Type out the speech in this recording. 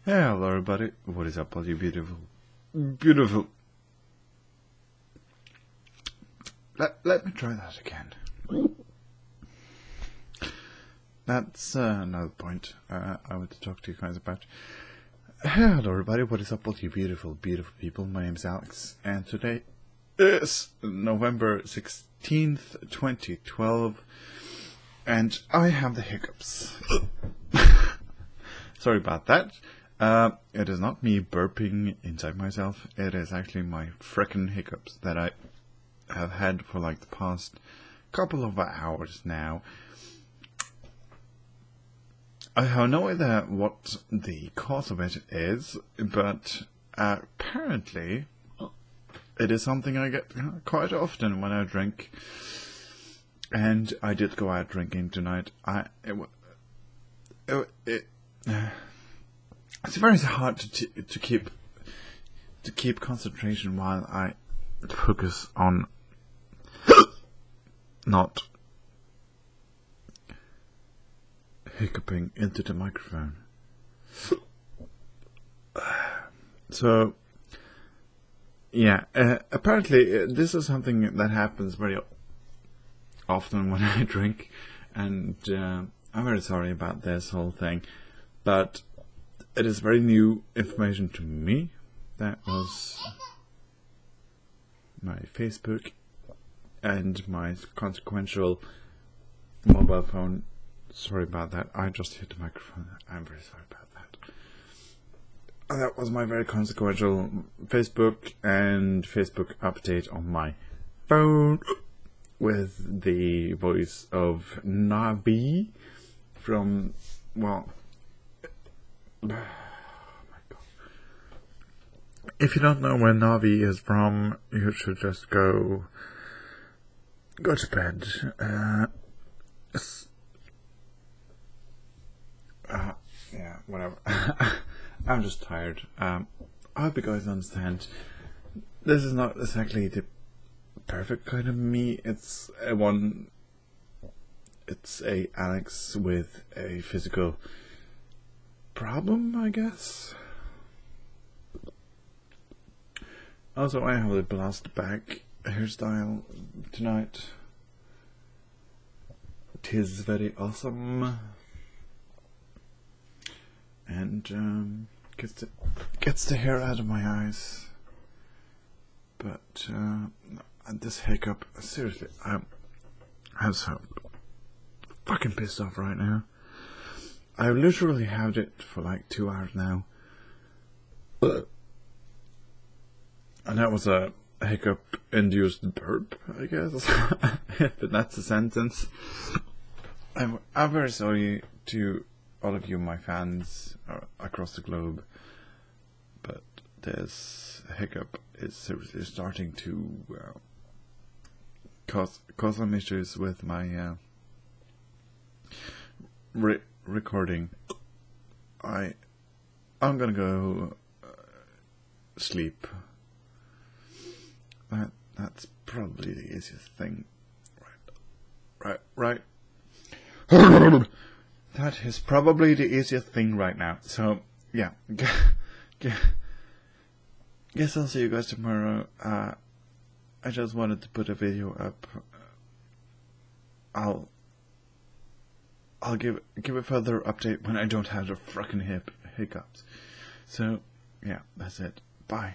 Hello everybody, what is up all you beautiful. Let me try that again. That's another point I want to talk to you guys about. Hello everybody, what is up all you beautiful people. My name is Alex, and today is November 16th, 2012, and I have the hiccups. Sorry about that. It is not me burping inside myself, it is actually my frickin' hiccups that I have had for like the past couple of hours now. I have no idea what the cause of it is, but apparently it is something I get quite often when I drink. And I did go out drinking tonight. It's very hard to keep concentration while I focus on not hiccuping into the microphone. So, yeah, apparently this is something that happens very often when I drink, and I'm very sorry about this whole thing, but it is very new information to me. That was my Facebook and my consequential mobile phone. Sorry about that. I just hit the microphone. I'm very sorry about that. That was my very consequential Facebook and Facebook update on my phone with the voice of Navi from, well, oh my god. If you don't know where Navi is from, you should just go to bed. Yeah, whatever. I'm just tired. I hope you guys understand. This is not exactly the perfect kind of me. It's a Alex with a physical problem, I guess. Also, I have a blast back hairstyle tonight. It is very awesome, and gets the hair out of my eyes. But this hiccup, seriously, I'm so fucking pissed off right now. I literally had it for like 2 hours now. And that was a hiccup-induced burp, I guess. But that's a sentence. I'm very sorry to all of you, my fans across the globe. But this hiccup is seriously starting to cause some issues with my recording. I'm gonna go sleep. That's probably the easiest thing. Right. That is probably the easiest thing right now. So yeah, guess I'll see you guys tomorrow. I just wanted to put a video up. I'll give a further update when I don't have the fucking hiccups. So yeah, that's it. Bye.